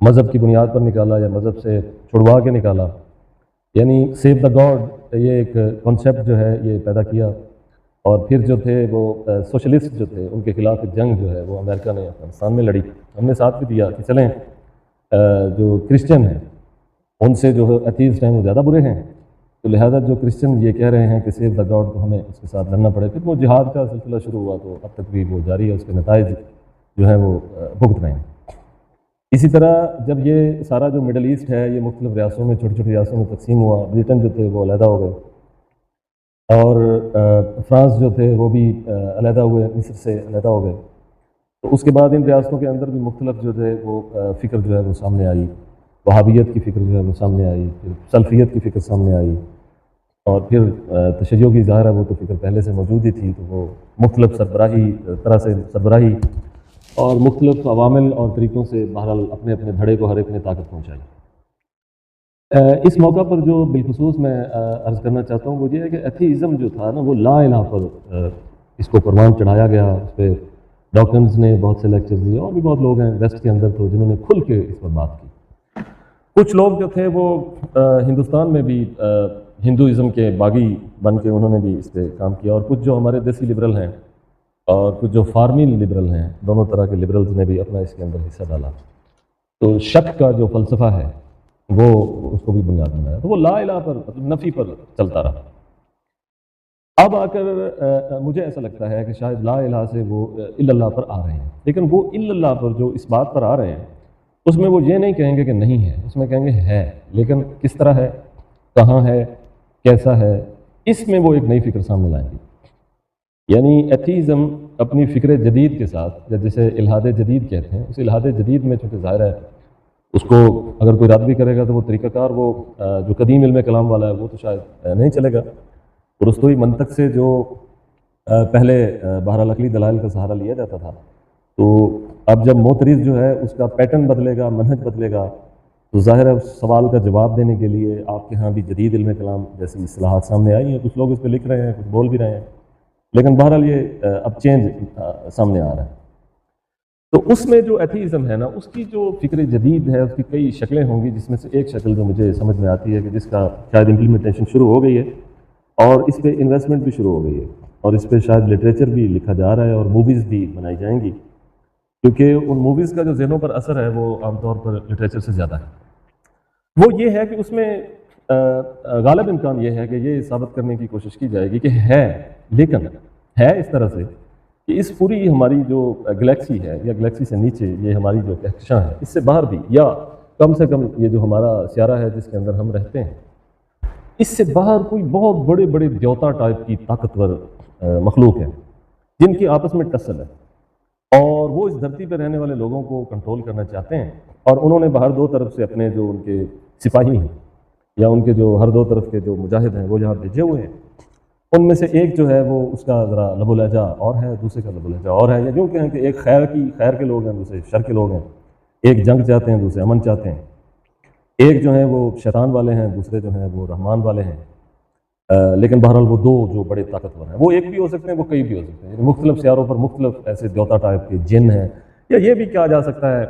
مذہب کی بنیاد پر نکالا یا مذہب سے چھڑوا کے نکالا، یعنی سیو دا گاڈ یہ ایک کانسیپٹ جو ہے یہ پیدا کیا، اور پھر جو تھے وہ سوشلسٹ جو تھے ان کے خلاف ایک جنگ جو ہے وہ امریکہ نے افغانستان میں لڑی۔ ہم نے ساتھ بھی دیا کہ چلیں جو کرسچن ہیں ان سے جو ایتھیسٹ ہیں وہ زیادہ برے ہیں، تو لہٰذا جو کرسچن یہ کہہ رہے ہیں کہ سیو دا گاڈ تو ہمیں اس کے ساتھ لڑنا پڑے۔ پھر وہ جہاد کا سلسلہ شروع ہوا تو اب تک بھی وہ جاری ہے، اس کے نتائج جو ہیں وہ بھگت رہے ہیں۔ اسی طرح جب یہ سارا جو مڈل ایسٹ ہے یہ مختلف ریاستوں میں چھوٹی چھوٹی ریاستوں میں تقسیم ہوا، برٹن جو تھے وہ علیحدہ ہو گئے، اور فرانس جو تھے وہ بھی علیحدہ ہوئے، مصر سے علیحدہ ہو گئے، تو اس کے بعد ان ریاستوں کے اندر بھی مختلف جو تھے وہ فکر جو ہے وہ سامنے آئی، وہابیت کی فکر جو ہے وہ سامنے آئی، پھر سلفیت کی فکر سامنے آئی، اور پھر تشیع کی ظاہر ہے وہ تو فکر پہلے سے موجود ہی تھی، تو وہ مختلف سربراہی اور مختلف عوامل اور طریقوں سے بہرحال اپنے اپنے دھڑے کو ہر ایک نے طاقت پہنچائی۔ اس موقع پر جو بالخصوص میں عرض کرنا چاہتا ہوں وہ یہ ہے کہ ایتھیزم جو تھا نا وہ لا الہ پر اس کو قربان چڑھایا گیا، اس پہ ڈاکنز نے بہت سے لیکچر دیے، اور بھی بہت لوگ ہیں ویسٹ کے اندر تو جنہوں نے کھل کے اس پر بات کی۔ کچھ لوگ جو تھے وہ ہندوستان میں بھی ہندوازم کے باغی بن کے انہوں نے بھی اس پہ کام کیا، اور کچھ جو ہمارے دیسی لبرل ہیں اور کچھ جو فارمی لبرل ہیں، دونوں طرح کے لبرلز نے بھی اپنا اس کے اندر حصہ ڈالا۔ تو شک کا جو فلسفہ ہے وہ اس کو بھی بنیاد بنایا، تو وہ لا الہ پر نفی پر چلتا رہا۔ اب آ کر مجھے ایسا لگتا ہے کہ شاید لا الہ سے وہ الا اللہ پر آ رہے ہیں، لیکن وہ الا اللہ پر جو اس بات پر آ رہے ہیں اس میں وہ یہ نہیں کہیں گے کہ نہیں ہے، اس میں کہیں گے ہے، لیکن کس طرح ہے، کہاں ہے، کیسا ہے، اس میں وہ ایک نئی فکر سامنے لائیں گے۔ یعنی ایتھیزم اپنی فکر جدید کے ساتھ، یا جسے الحاد جدید کہتے ہیں، اس الحاد جدید میں چونکہ ظاہر ہے اس کو اگر کوئی رد بھی کرے گا تو وہ طریقہ کار وہ جو قدیم علم کلام والا ہے وہ تو شاید نہیں چلے گا، ارسطوئی منطق سے جو پہلے بہرحال عقلی دلائل کا سہارا لیا جاتا تھا، تو اب جب معترض جو ہے اس کا پیٹرن بدلے گا، منہج بدلے گا، تو ظاہر ہے اس سوال کا جواب دینے کے لیے آپ کے ہاں بھی جدید علم کلام جیسی اصطلاحات سامنے آئی ہیں، کچھ لوگ اس پہ لکھ رہے ہیں، کچھ بول بھی رہے ہیں، لیکن بہرحال یہ اب چینج سامنے آ رہا ہے۔ تو اس میں جو ایتھیزم ہے نا اس کی جو فکر جدید ہے اس کی کئی شکلیں ہوں گی، جس میں سے ایک شکل جو مجھے سمجھ میں آتی ہے کہ جس کا شاید امپلیمنٹیشن شروع ہو گئی ہے اور اس پہ انویسٹمنٹ بھی شروع ہو گئی ہے، اور اس پہ شاید لٹریچر بھی لکھا جا رہا ہے اور موویز بھی بنائی جائیں گی، کیونکہ ان موویز کا جو ذہنوں پر اثر ہے وہ عام طور پر لٹریچر سے زیادہ ہے۔ وہ یہ ہے کہ اس میں غالب امکان یہ ہے کہ یہ ثابت کرنے کی کوشش کی جائے گی کہ ہے، لیکن ہے اس طرح سے کہ اس پوری ہماری جو گلیکسی ہے یا گلیکسی سے نیچے یہ ہماری جو کہکشاں ہے اس سے باہر بھی، یا کم سے کم یہ جو ہمارا سیارہ ہے جس کے اندر ہم رہتے ہیں، اس سے باہر کوئی بہت بڑے بڑے دیوتا ٹائپ کی طاقتور مخلوق ہیں جن کی آپس میں ٹسل ہے، اور وہ اس دھرتی پہ رہنے والے لوگوں کو کنٹرول کرنا چاہتے ہیں، اور انہوں نے باہر دو طرف سے اپنے جو ان کے سپاہی ہیں یا ان کے جو ہر دو طرف کے جو مجاہد ہیں وہ یہاں بھیجے ہوئے ہیں۔ ان میں سے ایک جو ہے وہ اس کا ذرا لب و لہجہ اور ہے، دوسرے کا لب و لہجہ اور ہے، یا یوں کہیں کہ ایک خیر کے لوگ ہیں، دوسرے شر کے لوگ ہیں، ایک جنگ چاہتے ہیں، دوسرے امن چاہتے ہیں، ایک جو ہیں وہ شیطان والے ہیں، دوسرے جو ہیں وہ رحمان والے ہیں، لیکن بہرحال وہ دو جو بڑے طاقتور ہیں، وہ ایک بھی ہو سکتے ہیں، وہ کئی بھی ہو سکتے ہیں، یعنی مختلف سیاروں پر مختلف ایسے دیوتا ٹائپ کے جن ہیں، یا یہ بھی کہا جا سکتا ہے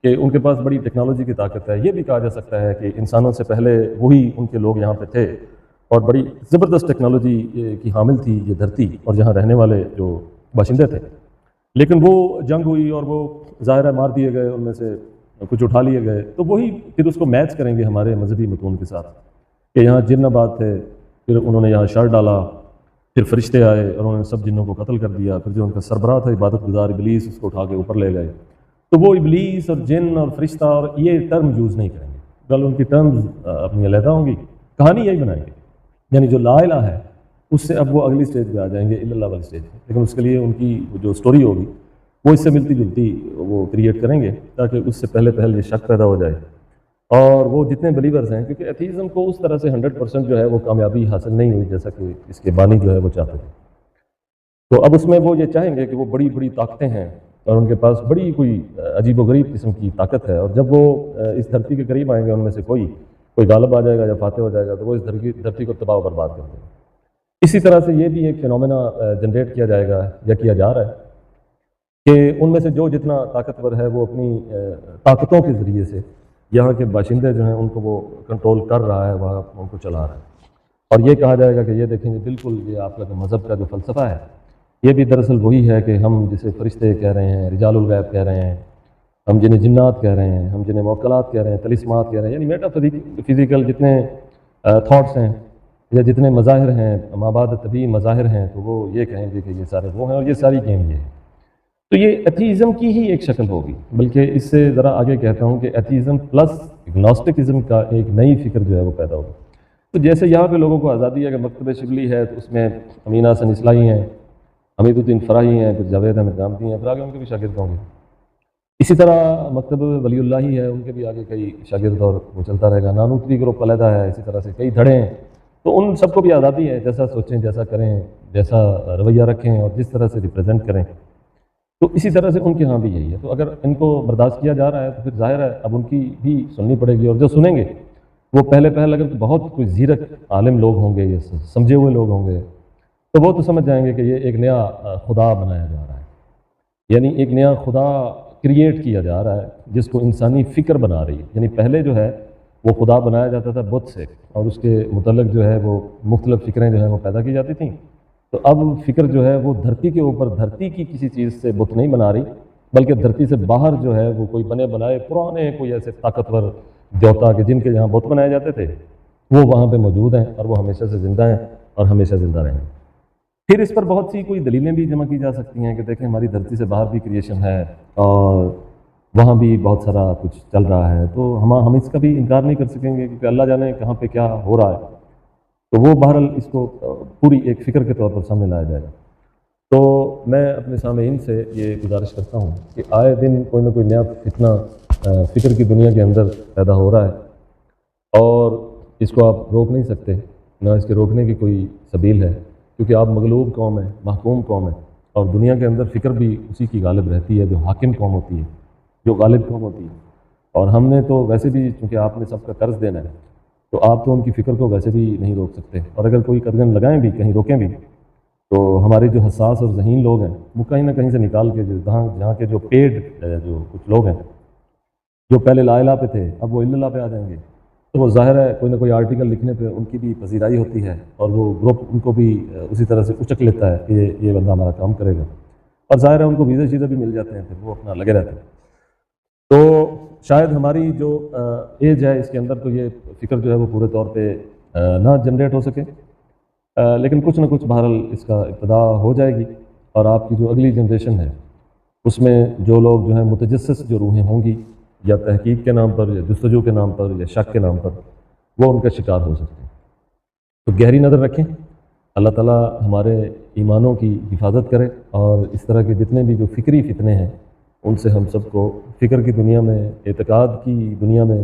کہ ان کے پاس بڑی ٹیکنالوجی کی طاقت ہے، یہ بھی کہا جا سکتا ہے کہ انسانوں سے پہلے وہی ان کے لوگ یہاں پہ تھے اور بڑی زبردست ٹیکنالوجی کی حامل تھی یہ دھرتی اور جہاں رہنے والے جو باشندے تھے، لیکن وہ جنگ ہوئی اور وہ ظاہر ہے مار دیے گئے، ان میں سے کچھ اٹھا لیے گئے، تو وہی پھر اس کو میچ کریں گے ہمارے مذہبی متون کے ساتھ کہ یہاں جن آباد تھے، پھر انہوں نے یہاں شر ڈالا، پھر فرشتے آئے اور انہوں نے سب جنوں کو قتل کر دیا، پھر جو ان کا سربراہ تھا عبادت گزار ابلیس اس کو اٹھا کے اوپر لے گئے، تو وہ ابلیس اور جن اور فرشتہ اور یہ ٹرم یوز نہیں کریں گے، بل ان کی ٹرمز اپنی علیحدہ ہوں گی، کہانی یہی بنائیں گے، یعنی جو لا الہ ہے اس سے اب وہ اگلی سٹیج پہ آ جائیں گے، الا اللہ والی سٹیج پہ، لیکن اس کے لیے ان کی جو سٹوری ہوگی وہ اس سے ملتی جلتی وہ کریٹ کریں گے تاکہ اس سے پہلے یہ شک پیدا ہو جائے، اور وہ جتنے بلیورز ہیں، کیونکہ ایتھیزم کو اس طرح سے 100% جو ہے وہ کامیابی حاصل نہیں ہوئی جیسا کہ اس کے بانی جو ہے وہ چاہتے تھے، تو اب اس میں وہ یہ چاہیں گے کہ وہ بڑی بڑی طاقتیں ہیں اور ان کے پاس بڑی کوئی عجیب و غریب قسم کی طاقت ہے، اور جب وہ اس دھرتی کے قریب آئیں گے ان میں سے کوئی غالب آ جائے گا یا فاتح ہو جائے گا تو وہ اس دھرتی کو تباہ و برباد کر دے گا۔ اسی طرح سے یہ بھی ایک فینومینا جنریٹ کیا جائے گا یا کیا جا رہا ہے کہ ان میں سے جو جتنا طاقتور ہے وہ اپنی طاقتوں کے ذریعے سے یہاں کے باشندے جو ہیں ان کو وہ کنٹرول کر رہا ہے، وہاں ان کو چلا رہا ہے۔ اور یہ کہا جائے گا کہ یہ دیکھیں گے بالکل یہ آپ کا جو مذہب کا جو فلسفہ ہے یہ بھی دراصل وہی ہے کہ ہم جسے فرشتے کہہ رہے ہیں، رجال الغیب کہہ رہے ہیں، ہم جنہیں جنات کہہ رہے ہیں، ہم جنہیں موکلات کہہ رہے ہیں، طلسمات کہہ رہے ہیں، یعنی میٹا فزیکل جتنے تھاٹس ہیں یا جتنے مظاہر ہیں، مابعد طبعی مظاہر ہیں، تو وہ یہ کہیں گے کہ یہ سارے وہ ہیں اور یہ ساری گیم یہ ہے۔ تو یہ ایتھیزم کی ہی ایک شکل ہوگی، بلکہ اس سے ذرا آگے کہتا ہوں کہ ایتھیزم پلس اگنوسٹکزم کا ایک نئی فکر جو ہے وہ پیدا ہوگی۔ تو جیسے یہاں پہ لوگوں کو آزادی ہے کہ مکتب شبلی ہے تو اس میں امینہ حسن اصلاحی ہیں، حمید الدین فراہی ہیں، پھر جاوید احمد گامدی ہیں، پھر آگے ان کے بھی شاگرد ہوں گے۔ اسی طرح مکتب ولی اللہ ہی ہے، ان کے بھی آگے کئی شاگرد اور وہ چلتا رہے گا۔ نانوتوی گروپ علیحدہ ہے، اسی طرح سے کئی دھڑے ہیں، تو ان سب کو بھی آزادی ہے، جیسا سوچیں، جیسا کریں، جیسا رویہ رکھیں اور جس طرح سے ریپرزینٹ کریں۔ تو اسی طرح سے ان کے ہاں بھی یہی ہے۔ تو اگر ان کو برداشت کیا جا رہا ہے تو پھر ظاہر ہے اب ان کی بھی سننی پڑے گی، اور جو سنیں گے وہ پہلے اگر بہت کوئی زیرک عالم لوگ ہوں گے یا سمجھے ہوئے لوگ ہوں گے تو وہ تو سمجھ جائیں گے کہ یہ ایک نیا خدا بنایا جا رہا ہے، یعنی ایک نیا خدا کریٹ کیا جا رہا ہے جس کو انسانی فکر بنا رہی ہے۔ یعنی پہلے جو ہے وہ خدا بنایا جاتا تھا بت سے، اور اس کے متعلق جو ہے وہ مختلف فکریں جو ہیں وہ پیدا کی جاتی تھیں۔ تو اب فکر جو ہے وہ دھرتی کے اوپر دھرتی کی کسی چیز سے بت نہیں بنا رہی، بلکہ دھرتی سے باہر جو ہے وہ کوئی بنے بنائے پرانے کوئی ایسے طاقتور دیوتا کہ جن کے جہاں بت بنائے جاتے تھے وہ وہاں پہ موجود ہیں اور وہ ہمیشہ سے زندہ ہیں اور ہمیشہ زندہ رہیں گے۔ پھر اس پر بہت سی کوئی دلیلیں بھی جمع کی جا سکتی ہیں کہ دیکھیں ہماری دھرتی سے باہر بھی کریشن ہے اور وہاں بھی بہت سارا کچھ چل رہا ہے، تو ہم اس کا بھی انکار نہیں کر سکیں گے کیونکہ اللہ جانے کہاں پہ کیا ہو رہا ہے۔ تو وہ بہرحال اس کو پوری ایک فکر کے طور پر سامنے لایا جائے گا۔ تو میں اپنے سامعین سے یہ گزارش کرتا ہوں کہ آئے دن کوئی نہ کوئی نیا فتنہ فکر کی دنیا کے اندر پیدا ہو رہا ہے اور اس کو آپ روک نہیں سکتے، نہ اس کے روکنے کی کوئی سبیل ہے، کیونکہ آپ مغلوب قوم ہیں، محکوم قوم ہے، اور دنیا کے اندر فکر بھی اسی کی غالب رہتی ہے جو حاکم قوم ہوتی ہے، جو غالب قوم ہوتی ہے۔ اور ہم نے تو ویسے بھی چونکہ آپ نے سب کا قرض دینا ہے تو آپ تو ان کی فکر کو ویسے بھی نہیں روک سکتے، اور اگر کوئی قدغن لگائیں بھی، کہیں روکیں بھی، تو ہمارے جو حساس اور ذہین لوگ ہیں وہ کہیں نہ کہیں سے نکال کے جہاں کے جو پیڈ جو کچھ لوگ ہیں جو پہلے لا الہ پہ تھے اب وہ الا اللہ پہ آ جائیں گے، تو وہ ظاہر ہے کوئی نہ کوئی آرٹیکل لکھنے پہ ان کی بھی پذیرائی ہوتی ہے اور وہ گروپ ان کو بھی اسی طرح سے اچک لیتا ہے کہ یہ بندہ ہمارا کام کرے گا، اور ظاہر ہے ان کو ویزا شیزا بھی مل جاتے ہیں، پھر وہ اپنا لگے رہتے ہیں۔ تو شاید ہماری جو ایج ہے اس کے اندر تو یہ فکر جو ہے وہ پورے طور پہ نہ جنریٹ ہو سکے، لیکن کچھ نہ کچھ بہرحال اس کا ابتدا ہو جائے گی، اور آپ کی جو اگلی جنریشن ہے اس میں جو لوگ جو ہیں متجسس جو روحیں ہوں گی یا تحقیق کے نام پر یا جستجو کے نام پر یا شک کے نام پر وہ ان کا شکار ہو سکتے ہیں۔ تو گہری نظر رکھیں، اللہ تعالیٰ ہمارے ایمانوں کی حفاظت کرے، اور اس طرح کے جتنے بھی جو فکری فتنے ہیں ان سے ہم سب کو فکر کی دنیا میں، اعتقاد کی دنیا میں،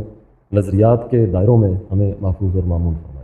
نظریات کے دائروں میں ہمیں محفوظ اور معمول فرمائے۔